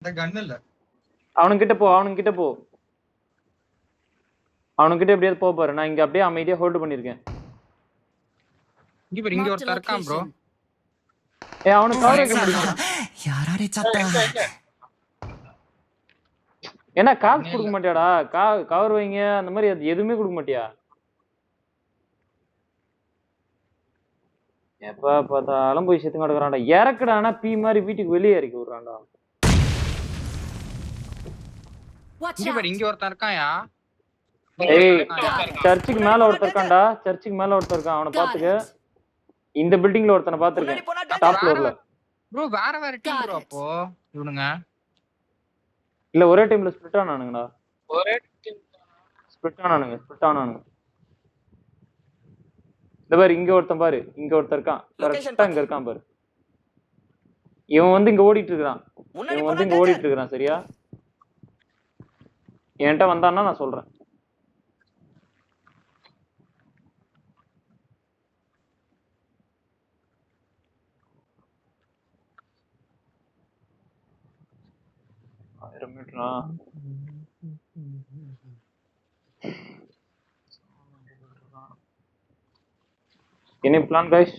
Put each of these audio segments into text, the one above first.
இந்த கன் இல்ல. அவனுங்கிட்ட போ அவனுங்கிட்ட எப்படியாவது போ பாரு. நான் இங்க அப்படியே அமைதியா ஹோல்ட் பண்ணிருக்கேன். இங்க பாரு இங்க ஒருத்தர் இருக்கான் ப்ரோ. அவனுக்கு கவர் வைக்க முடியுமா? என்ன காசு கொடுக்க மாட்டியாடா? கவர் வைங்க அந்த மாதிரி அது எதுவுமே கொடுக்க மாட்டியா? எப்ப பார்த்தாலும் போய் செத்து கிடக்குறான்டா. இறக்குடானா பி மாதிரி வீட்டுக்கு வெளியே இறக்கி விடுறான்டா. இங்க பாரு இங்க ஒருத்தன் இருக்கான்யா. ஏய் சர்ச்சுக்கு மேல ஒருத்தர் இருக்கான்டா. சர்ச்சுக்கு மேல ஒருத்தர் இருக்கான். அவனை பாத்துக்க. இந்த பில்டிங்ல ஒருத்தனை பாத்துருக்கேன் டாப் ஃப்ளோர்ல. ப்ரோ வேற டீம் ப்ரோ அப்போ இவனுங்க. இல்ல ஒரே டீம்ல ஸ்ப்ளிட் ஆனானுங்கடா. ஒரே டீம் ஸ்ப்ளிட் ஆனானுங்க. இந்த பாரு இங்க ஒருத்தன் பாரு. இங்க ஒருத்தர் இருக்கான். கரெக்ட்டா இங்க இருக்கான் பாரு. இவன் வந்து இங்க ஓடிட்டு இருக்கான். சரியா? என்கிட்ட வந்தான்னா நான் சொல்றேன். Any plan guys?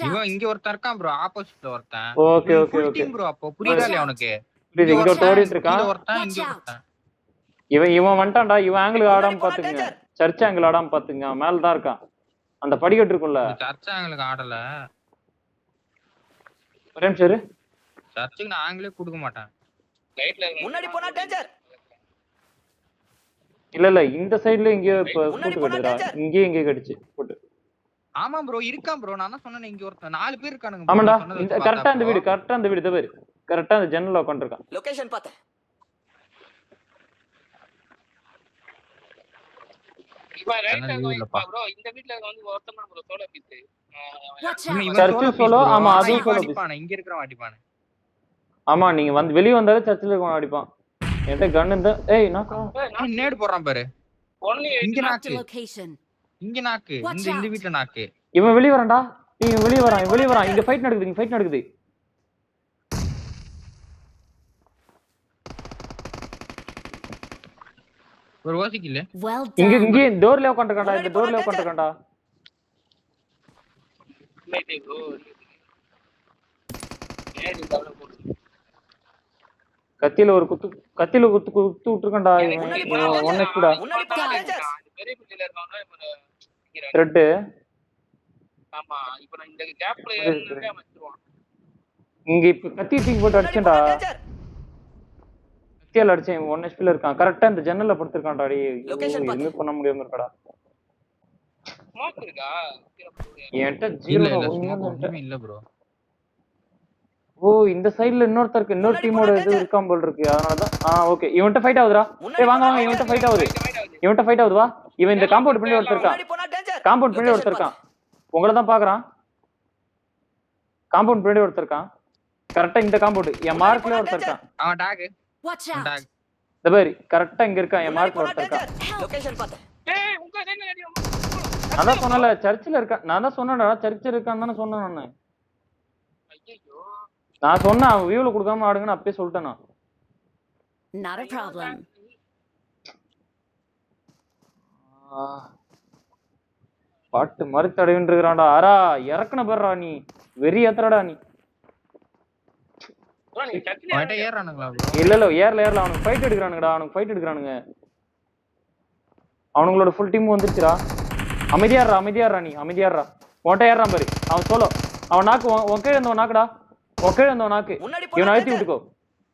இவன் இங்க ஒருத்தன் இருக்கான் ப்ரோ. ஆப்போசிட்ல ஒருத்தன். ஓகே டீம் ப்ரோ அப்போ புரியல இல்ல அவனுக்கு. இங்க ஓடிட்டு இருக்கான். ஒருத்தன் இங்க ஒருத்தன். இவன் வந்துட்டான்டா. இவன் ஆங்கிள் ஆடாம பாத்துங்க. சர்ச் ஆங்கிள் ஆடாம பாத்துங்க. மேல தான் இருக்கான். அந்த படிக்கட்டு இருக்கும்ல. சர்ச் ஆங்கிளுக்கு ஆடல. ஒரே நிமிஷம் இரு. சர்ச்சுக்கு நான் ஆங்கிளே கொடுக்க மாட்டேன். முன்னாடி போனா டேஞ்சர். இல்ல இந்த சைடுல இங்க போட்டு கட்டுடா. இங்கே கடிச்சு போட்டு. ஆமா ப்ரோ இருக்கான் ப்ரோ. நான் தான் சொன்னேன் இங்க ஒருத்தன் 4 பேர் இருக்கானுங்க. ஆமாடா. கரெக்ட்டா அந்த வீடு இத பாரு. கரெக்ட்டா அந்த ஜன்னல்ல உட்கார்ந்திருக்கான். லொகேஷன் பார்த்தேன். இவன் ரைட்ல இருக்கா ப்ரோ. இந்த வீட்ல வந்து ஒருத்தன் ப்ரோ சோலோ பீஸ். சர்ச் சோலோ. ஆமா அது சோலோ அடிப்பானே. இங்க இருக்கிறவன் அடிப்பானே. ஆமா நீங்க வந்து வெளிய வந்தாலே சர்ச்சில இருக்கவன் அடிப்பான். என்கிட்ட கன் இந்த நான் நேடு போறான் பாரு. இங்க நாக்கு. இந்த வீட்ல நாக்கு. இவன் வெளிய வரான்டா. இவன் வெளிய வரான். இங்க ஃபைட் நடக்குது. ஒரு ஓசிக்கில்ல. இங்க டோர்ல உட்கார்ந்திருக்கான்டா. கத்தியில குத்து விட்டுருக்கண்டா. ஒன்னு கூட த்ரெட். ஆமா இப்போ நான் இந்த கேப்ல ஏறினே வந்துருவான். இங்க இப்ப கத்தி தூக்கி போட்டு அடிச்சேன்டா. கத்தியால அடிச்சேன். 1 ஹெச்பில இருக்கான். கரெக்ட்டா இந்த ஜன்னல்ல படுத்துட்டான்டா. எதுவுமே பண்ண முடியாம இருக்கடா. ஸ்மோக் இருக்கா? என்கிட்ட 0 இல்ல ப்ரோ. ஓ இந்த சைடுல இன்னொரு டீமோட இது இருக்காம் போல இருக்கு. அதனால தான் ஓகே. இவன்ட்ட ஃபைட் ஆகுதுடா. ஏய் வாங்க இவன்ட்ட ஃபைட் ஆகுது. வா. இவன் இந்த காம்பவுண்ட் பின்னாடி ஒருத்தர் இருக்கான். உங்களை தான் பாக்குறான். காம்பவுண்ட் பின்னாடி ஒருத்தர் இருக்கான். கரெக்ட்டா இந்த காம்பவுண்ட் என் மார்க்ல ஒருத்தர் இருக்கான். அவன் டாக். இந்த பாரு கரெக்ட்டா இங்க இருக்கான். என் மார்க்ல ஒருத்தர் இருக்கான். லொகேஷன் பார்த்தேன். ஏய் உங்க சைடுல அடி. நான் தான் சொன்னல சர்ச்சில் இருக்கான். நான் தான் சொன்னேன்டா சர்ச்சில் இருக்கான்னு தானே சொன்னேன் நான். ஐயோ நான் சொன்னேன் அவன் வியூல கொடுக்காம ஆடுங்கன்னு அப்பயே சொல்லிட்டேன் நான். Not a problem. பாட்டு மறு தடவின்னு இருக்கிறான்டா. அரா இறக்குன பாருடா நீ. வெறி ஏத்துறடா நீ. இல்ல ஏர்ல அவனுக்கு ஃபைட் எடுக்கிறானுங்க. அவனுங்களோட ஃபுல் டீம் வந்துருச்சுடா. அமைதியாடுறா நீ. உன்ட்ட ஏறான் பாரு. அவன் சோலோ. அவன் நாக்கு உன் கீழ இருந்தவன் நாக்குடா. இவன் அழுத்தி விட்டுக்கோ.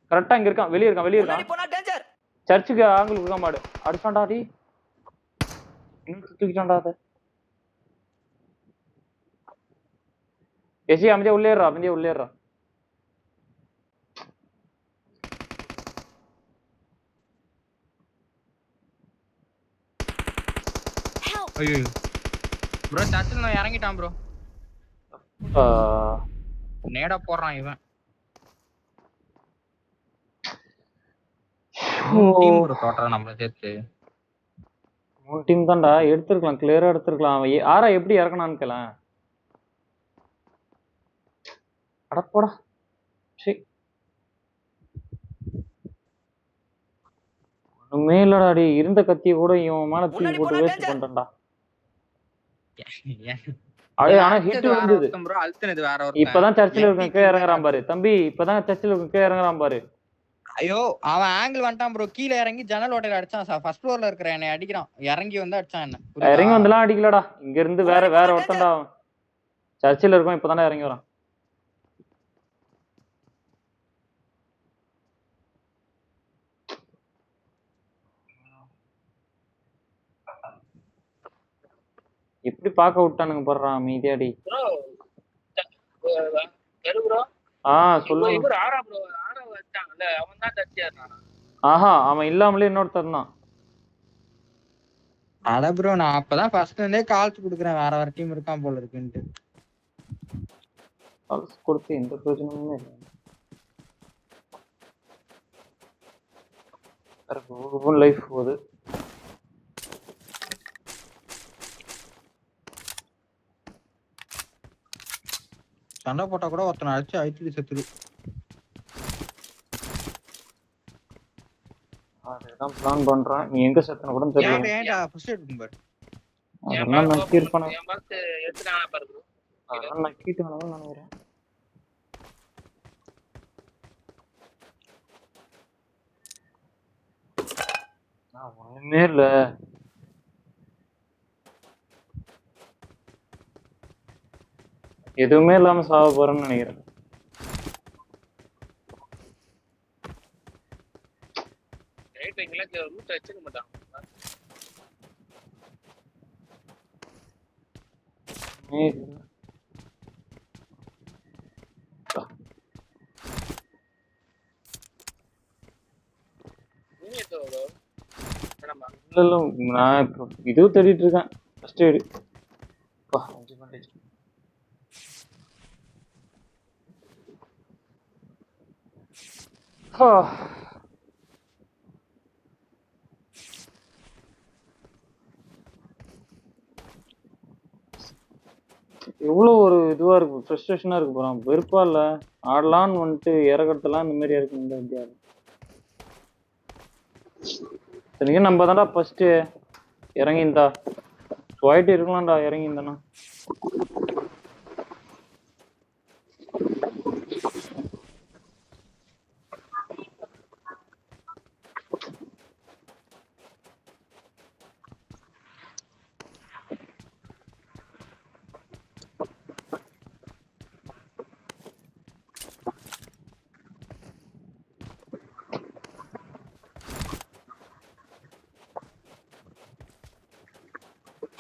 கரெக்டா இங்க இருக்கான். வெளியே இருக்கான். சர்ச்சுக்கு ஆங்கிள் இருக்க மாடு அடிச்சான்டா. டி இன்னும் தூக்கிட்டான்டா. அத ஏசி அமைதியா உள்ளே ஏறா. ஐயோ ப்ரோ சர்ச்சில் நான் இறங்கிட்டான் ப்ரோ. நேடா போறான் இவன். டீம் ப்ரோ டோட்டலா நம்மள சேர்த்து 3 டீம் தான்டா. எடுத்துக்கலாம். கிளியரா எடுத்துக்கலாம். அவன் ஆரா எப்படி இறக்கனான்னு கேள. அட போடா. சரி ஒண்ணுமே இல்லடா டே, இருந்த கத்தியை கூட இவன் மேல தூக்கி போட்டு வேஸ்ட் பண்ணிட்டான்டா. அடே ஆனா ஹிட் விழுந்தது. ப்ரோ அல்டனது வேற ஒரு. இப்பதான் சர்ச்சில் இருக்க கீழ இறங்குறான் பாரு தம்பி, இப்பதான் சர்ச்சில் இருக்க கீழ இறங்குறான் பாரு. ஐயோ அவன் ஆங்கிள் வந்துட்டான் ப்ரோ, கீழ இறங்கி ஜன்னல் ஓட்டையில அடிச்சான். ஃபர்ஸ்ட் ஃப்ளோர்ல இருக்கிற என்னை அடிக்கிறான், இறங்கி வந்து அடிச்சான் என்ன. இறங்கி வந்தெல்லாம் அடிக்கலடா, இங்க இருந்து வேற ஒருத்தன்டா அவன். சர்ச்சில் இருக்கும் இப்பதானே இறங்கி வரான். எப்படி பாக்க விட்டானுங்க போடுறான் மீதியாடி. சொல்லு. ஆஹா அவன் இல்லாமலே இன்னொருத்தர் தான். அட ப்ரோ நான் அப்பதான் ஃபர்ஸ்ட் இருந்தே கால்ஸ் குடுக்குறேன், வேற டீம் இருக்கான் போல இருக்குன்ட்டு. கால்ஸ் கொடுத்து எந்த பிரயோஜனமுமே இல்லை. லைஃப் போகுது. சண்டை போட்டா கூட ஒருத்தனை அடிச்சு அழிச்சு செத்துரு. அதுதான் பிளான் பண்றான். நீ எங்க செத்தன கூட தெரியல. ஏன்டா ஃபர்ஸ்ட் எய்ட் பாரு. அதெல்லாம் நக்கி இருப்பானே. அதெல்லாம் நக்கிட்டானு நினைக்கிறேன். ஒண்ணுமே இல்ல. எதுவுமே இல்லாம சாவ போறேன்னு நினைக்கிறேன். இல்ல நான் இப்போ இதுவும் தேடிட்டு இருக்கேன். ஃபர்ஸ்ட் எய்டு எவ்வளோ ஒரு இதுவா இருக்கு, ஃப்ரஸ்ட்ரேஷனா இருக்கு போறான். வெறுப்பா இல்ல ஆடலான்னு வந்துட்டு இறக்கறதுலாம் இந்த மாதிரி இருக்கு இந்த இந்தியா. சரிங்க நம்ம தான்டா ஃபர்ஸ்ட் இறங்கிந்தா போயிட்டு இருக்கலாம்டா. இறங்கிந்தானா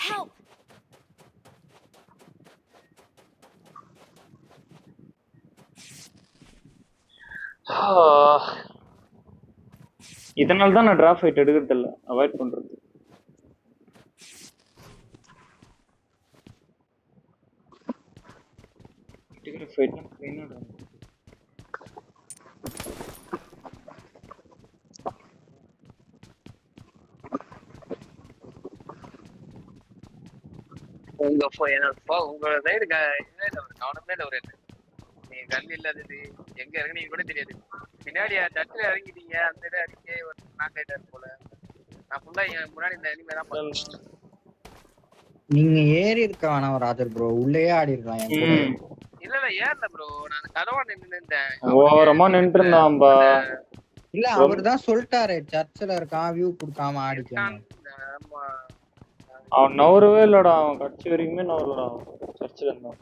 Help! இதனால தான் நான் டிராப் ஃபைட் எடுக்கிறது இல்ல, அவாய்ட் பண்றது. எடுக்கிற ஃபைட்னா என்னடா உங்க சைடு கவனமே இல்ல. ஒரு நீங்க கல் இல்லாதது எங்க இறங்குனீங்க கூட தெரியாது. பின்னாடி சர்ச்சில் இறங்கிட்டீங்க, அந்த இடம் இறங்கி ஒரு நாக் ஆயிட்டாரு போல. நான் ஃபுல்லா முன்னாடி இந்த எனிமே தான் பார்த்தேன். நீங்க ஏறி இருக்க வேணாம் ராஜர் ப்ரோ, உள்ளேயே ஆடி இருக்கலாம். இல்ல ஏறல ப்ரோ, நான் கதவா நின்னுட்டேன். ஓரமா நின்று இருந்தான்பா. இல்ல அவர்தான் சொல்லிட்டாரு சர்ச்சில் இருக்கான், வியூ கொடுக்காம ஆடிக்கலாம். அவன் நவரவே இல்லடா, அவன் கட்சி வரைக்குமே நவரலடா. சர்ச்சில் இருந்தான்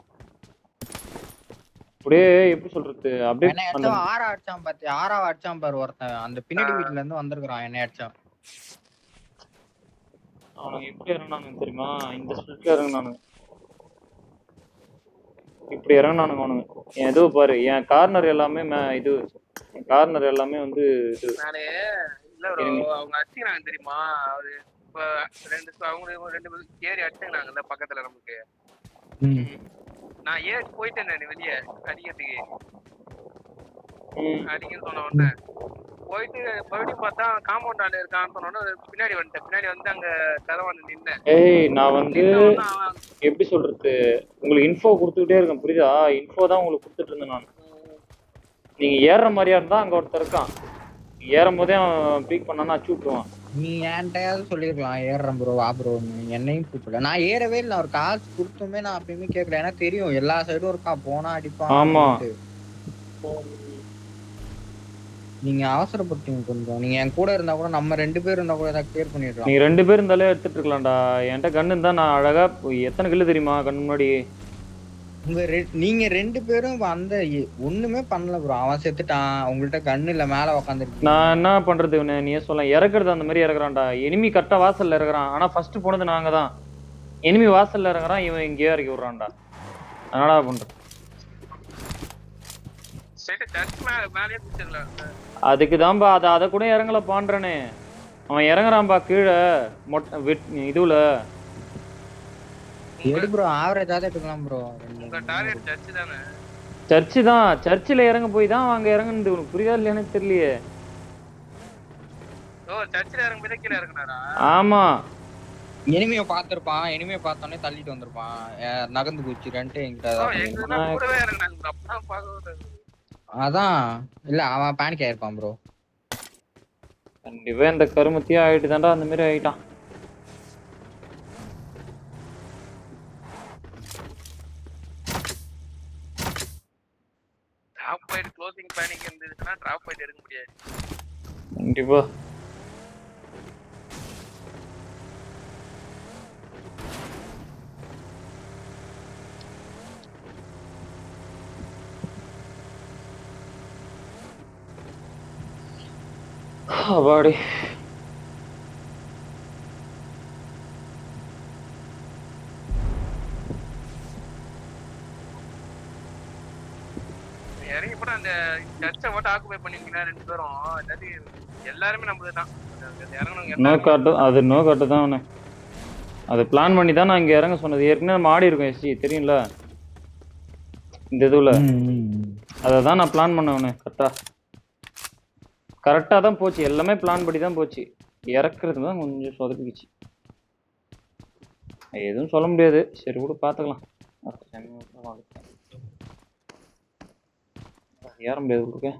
அப்படியே எப்படி சொல்றது, அப்படியே ஆறா அடிச்சான் பாத்தி, ஆறாவ அடிச்சான் பாரு ஒருத்தன், அந்த பின்னாடி வீட்டுல இருந்து வந்திருக்கான் என்ன அடிச்சான். அவனுக்கு எப்படி இறங்கினானுங்க தெரியுமா, இந்த ஸ்பிளிட்ல இறங்கினானுங்க, இப்படி இறங்கினானுங்க அவனுங்க. என் இது பாரு, என் கார்னர் எல்லாமே இது என் கார்னர் எல்லாமே வந்து நானே இல்ல ப்ரோ, அவங்க அடிச்சுக்கிறாங்க தெரியுமா. அவரு இப்ப அவங்க ரெண்டு ஏறி அடிச்சுக்கிறாங்கல்ல பக்கத்துல நமக்கு. நான் ஏறி போயிட்டேன் நான் வெளியே அடிக்கிறதுக்கு. அடிக்கன்னு சொன்ன உடனே போயிட்டு மறுபடியும் பார்த்தா காம்பவுண்ட் ஆண்டு இருக்கான்னு சொன்ன உடனே பின்னாடி வந்துட்டேன். பின்னாடி வந்து அங்க கதவாண்டு நின்னேன். ஏய் நான் வந்து எப்படி சொல்றது, உங்களுக்கு இன்ஃபோ கொடுத்துக்கிட்டே இருக்கேன் புரியுதா. இன்ஃபோ தான் உங்களுக்கு கொடுத்துட்டு இருந்தேன் நான். நீங்க ஏறுற மாதிரியா இருந்தா அங்க ஒருத்தர் இருக்கான். ஏறும் போதே அவன் பீக் பண்ணானா அச்சு விட்டுருவான். நீ என்கிட்டயாவது சொல்லிருக்கலாம் ஏறுறேன் ப்ரோ வா ப்ரோ, என்னையும் கூப்பிடல. நான் ஏறவே இல்லை, ஒரு காசு கொடுத்துமே நான் அப்பயுமே கேட்கல. ஏன்னா தெரியும் எல்லா சைடும் இருக்கான், போனா அடிப்பான். ஆமா. நீங்க அவசரப்பட்டீங்க கொஞ்சம். நீங்க என் கூட இருந்தா கூட, நம்ம 2 பேர் இருந்தா கூட ஏதாவது கிளியர் பண்ணிடலாம். நீங்க 2 பேர் இருந்தாலே எடுத்துட்டு இருக்கலாம்டா. என்கிட்ட கன்னு இருந்தா நான் அழகா எத்தனை கில்லு தெரியுமா கண்ணு முன்னாடி. நீங்க 2 பேரும் அந்த ஒண்ணுமே பண்ணல ப்ரோ. அவன் செத்துட்டான், உங்கள்ட்ட கன் இல்ல, மேல உட்காந்துருக்கு. நான் என்ன பண்றது இவனை, நீயே சொல்ல. இறக்குறது அந்த மாதிரி இறக்குறான்டா. எனிமி கரெக்டா வாசல்ல இறக்குறான். ஆனா ஃபர்ஸ்ட் போனது நாங்க தான். எனிமி வாசல்ல இறங்குறான், இவன் இங்கேயே இறக்கி விடுறான்டா. என்னடா பண்ற? சரி சர்ச் மேலேயே பிடிச்சிடலாம். அதுக்கு தான்பா அதை கூட இறங்கல பான்றனே. அவன் இறங்குறான்பா கீழே இதுல. எடு ப்ரோ, ஆவரேஜாவது எடுக்கலாம் ப்ரோ. உங்க டார்கெட் சர்ச் தானே? சர்ச்சு தான். சர்ச்சில் இறங்க போய் தான் அங்க இறங்குனது. உனக்கு புரியுதா இல்லையானு தெரியலையே. ஓ சர்ச்சில் இறங்க போய் கீழே இறங்குனாரா? ஆமா. எனிமைய பாத்திருப்பான், எனிமைய பார்த்தோன்னே தள்ளிட்டு வந்திருப்பான். நகர்ந்து குச்சிரன்ட்டு என்கிட்ட. கூடவே இறங்குனாங்க. அப்பதான் பார்க்க. அதான் இல்ல, அவன் பேனிக் ஆயிருப்பான் ப்ரோ. கண்டிப்பா இந்த கருமத்தியே ஆயிட்டு தான்டா அந்த மாதிரி ஆயிட்டான். டிராப் பாயிண்ட் க்ளோசிங் பேனிக் இருந்துச்சுன்னா டிராப் பாயிண்ட் எடுக்க முடியாது. கண்டிப்பா. அவாடி இறங்கி போட அந்த சர்ச்சை மட்டும் ஆக்குபை பண்ணிங்கன்னா 2 பேரும். இல்லாட்டி எல்லாருமே நம்மளுதான் இறங்கணும். அது நோ காட்டு தான் அவனு. அது பிளான் பண்ணி தான் நான் இங்க இறங்க சொன்னது. ஏற்கனவே நம்ம ஆடி இருக்கோம் எஸ்சி தெரியும்ல இந்த இதுல. அதை தான் நான் பிளான் பண்ணவனே. கரெக்டா தான் போச்சு. எல்லாமே பிளான் படி தான் போச்சு. இறக்குறது தான் கொஞ்சம் சொதப்பிச்சு. எதுவும் சொல்ல முடியாது. சரி கூட பாத்துக்கலாம். ஏற முடியாது உங்களுக்கு.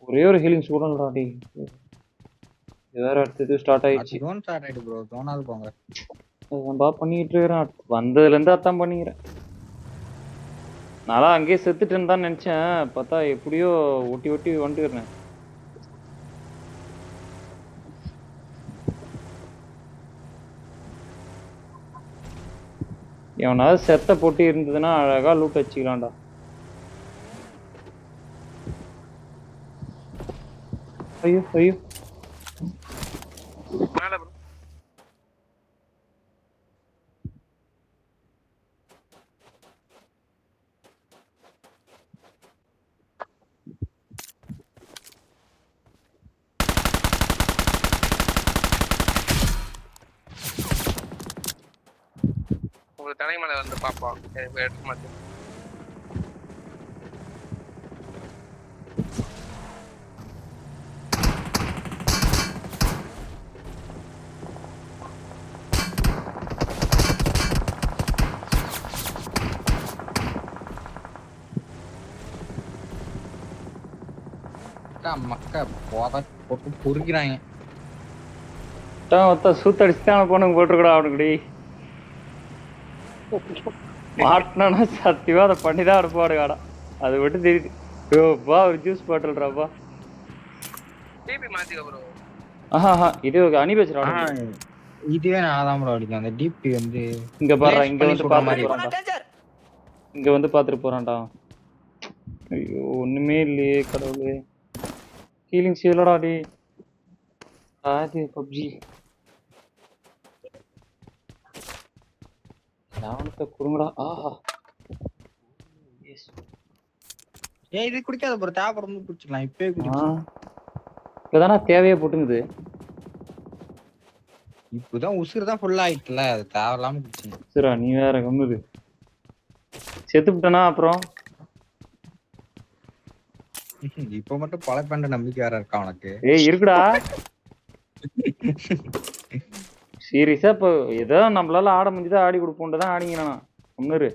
ஒரே ஒரு ஹீலிங்ஸ் கூட இல்லடா டேய். வேற அடுத்தது ஸ்டார்ட் ஆயிடுச்சு. ஜோன் ஸ்டார்ட் ஆயிடு ப்ரோ. ஜோனாவது போங்க. நான் பண்ணிட்டு இருக்கேன். வந்ததுல இருந்து அதான் பண்ணிக்கிறேன். நான்லாம் அங்கேயே செத்துட்டேன்னு தான் நினைச்சேன். பார்த்தா எப்படியோ ஒட்டி ஒட்டி வந்துட்டுறேன். எவனாவது செத்த போட்டி இருந்ததுன்னா அழகா லூட் வச்சுக்கலாம்டா. ஐயோ ஐயோ மேல ப்ரோ. உங்களுக்கு தலைமலை வந்து பாப்போம். எடுக்க மாட்டேன். மக்க போட்டு பொறுக்கிறாங்க. சூத்தடிச்சு தான் பொண்ணுங்க போட்டுருக்கூடா அவனுக்குடி. மாட்டினா சத்தியமா அதை பண்ணிதான் அனுப்பாடுகாடா. அது மட்டும் தெரியுது. யோப்பா ஒரு ஜூஸ் பாட்டில்றாப்பா. டிபி மாத்திக்க ப்ரோ. ஆஹா இது அனி பேசுறான். இதுவே நான் தான் ப்ரோ அடிக்கும். அந்த டிபி வந்து இங்க பாரு, இங்க வந்து சொல்ற மாதிரி பாத்துட்டு இங்க வந்து பாத்துட்டு போறான்டா. ஐயோ ஒண்ணுமே இல்லையே கடவுளே. ஹீலிங்ஸ் இல்லடா டி. ஆதி பப்ஜி நாவனத்தை குடுங்கடா. ஆஹா இது குடிக்காத ப்ரோ. தேவைப்படும் குடிச்சுக்கலாம். இப்பவே குடிக்கலாம். இப்பதானா தேவையே போட்டுங்குது. இப்பதான் உசுறு தான் ஃபுல் ஆயிட்டுல, அது தேவையில்லாம குடிச்சுங்க. சரிடா நீ வேற கம்முது. செத்துப்பிட்டனா அப்புறம் இப்ப மட்டும் பல பண்ற நம்பிக்கை வேற இருக்கா உனக்கு? ஏய் இருக்குடா. சீரியஸா இப்போ ஏதோ நம்மளால ஆட முடிஞ்சதா ஆடி கொடுப்போம்ன்றதான் ஆடிங்க. நான் ஒன்னுரு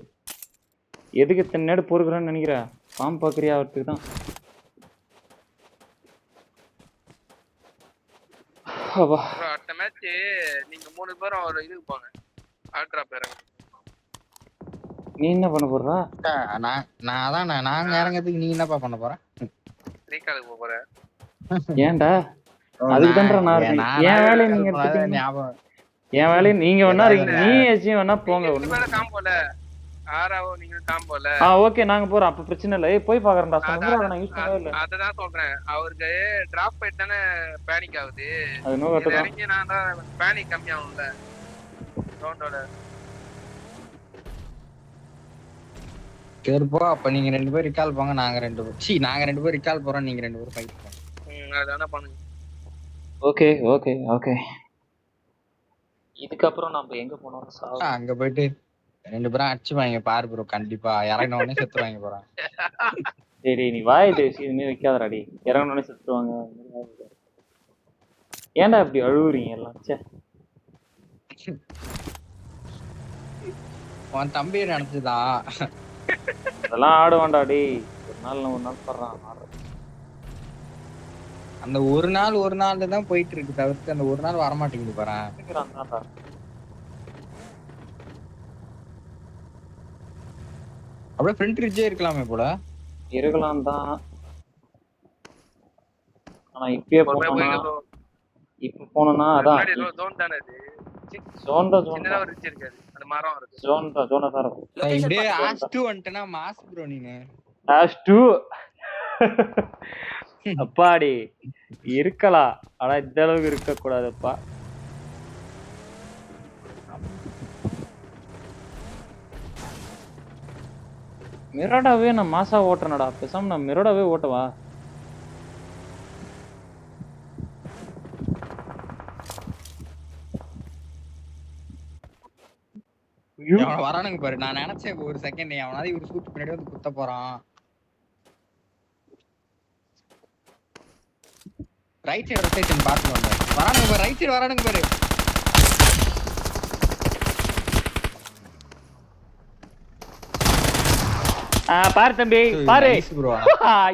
எதுக்கு இத்தனை நேரம் பொறுக்குறேன்னு நினைக்கிறேன். பாம்பு பாக்குறியா அவருக்கு தான். ப்ரோ அடுத்த மேட்ச் நீங்க 3 பேரும் ஒரு இதுக்கு போங்க. ஆல்ட்ரா பேரங்க. நீ என்ன பண்ண போறா? நான் அதான் நாங்க இறங்கிறதுக்கு நீ என்னப்பா பண்ண போற? ரீகாலுக்கு போக போறேன். ஏன்டா? அதுக்கு தான்டா நான் என் வேலையை நீங்க எடுத்துட்டீங்க. ஞாபகம் என் வேலையை நீங்க வேணா நீ ஏச்சும் வேணா போங்க. காம்போல ஆறாவோ நீங்க காம்போல. ஓகே நாங்க போறோம். அப்ப பிரச்சனை இல்ல. ஏய் போய் பாக்குறேன்டா. சொன்னா நான் யூஸ் பண்ணவே இல்ல. அததான் சொல்றேன். அவருக்கு டிராப் போயிட்டு தானே பேனிக் ஆகுது. அது நோ கரெக்ட் தான். இறங்கி நான் தான் பேனிக் கம்மி ஆகும்ல. சவுண்டோட. சரி போ. அப்ப நீங்க 2 பேர் ரிகால் போங்க. நாங்க 2 பேர் நாங்க 2 பேர் ரிகால் போறோம். நீங்க 2 பேர் ஃபைட் பண்ணுங்க. அதானே பண்ணுங்க. Okay okay okay. இதுக்கு அப்புறம் நாம எங்க போறோம்? அங்க போயிட்டு 2 பேரும் அடிச்சு வாங்க பாரு ப்ரோ. கண்டிப்பா இறங்கின உடனே செத்து வாங்க போறான். சரி நீ வாய் பேசி இதுமே வைக்காதடாடி. இறங்கின உடனே செத்துவாங்க. ஏன்டா இப்படி அழுவுறீங்க எல்லாம்? சே உன் தம்பியை நினைச்சுதான். அதெல்லாம் ஆடுவான்டா டேய். ஒரு நாள் பண்றான். அந்த ஒரு நாள் தான் போயிட்டு இருக்கு தவிர்த்து அந்த ஒரு நாள் வரமாட்டேங்குது பாறேன். அப்படியே ஃப்ரண்ட் ரிட்ஜே இருக்கலாமே போல. இருக்கலாம் தான். ஆனா இப்பயே போனோம்னா அதான் ஜோன் தானே இது. ஜோன் தான். சின்னதா ஒரு ரிட்ஜ் இருக்காது. அந்த மரம் இருக்கு. ஜோன் தான் இருக்கும். இப்படியே ஆஸ்2 வந்துட்டனா மாஸ் ப்ரோ நீங்க. ஆஸ்2 அப்பாடி இருக்கலாம். ஆனா இந்த அளவுக்கு இருக்க கூடாதுப்பா. மிரோடாவே நான் மாசா ஓட்டுறேனடா. பேசாம நான் மிரோடாவே ஓட்டவா? வரானுங்க பாரு. நான் நினைச்சேன் ஒரு செகண்ட் அவனாவது இவரு சூட்டு பின்னாடி வந்து குத்த போறான். ரைட் சைடு ரொட்டேஷன் பார்த்து வந்தேன். வரானுங்க பாரு. ரைட் சைடு வரானுங்க பாரு. பாரு தம்பி பாரு.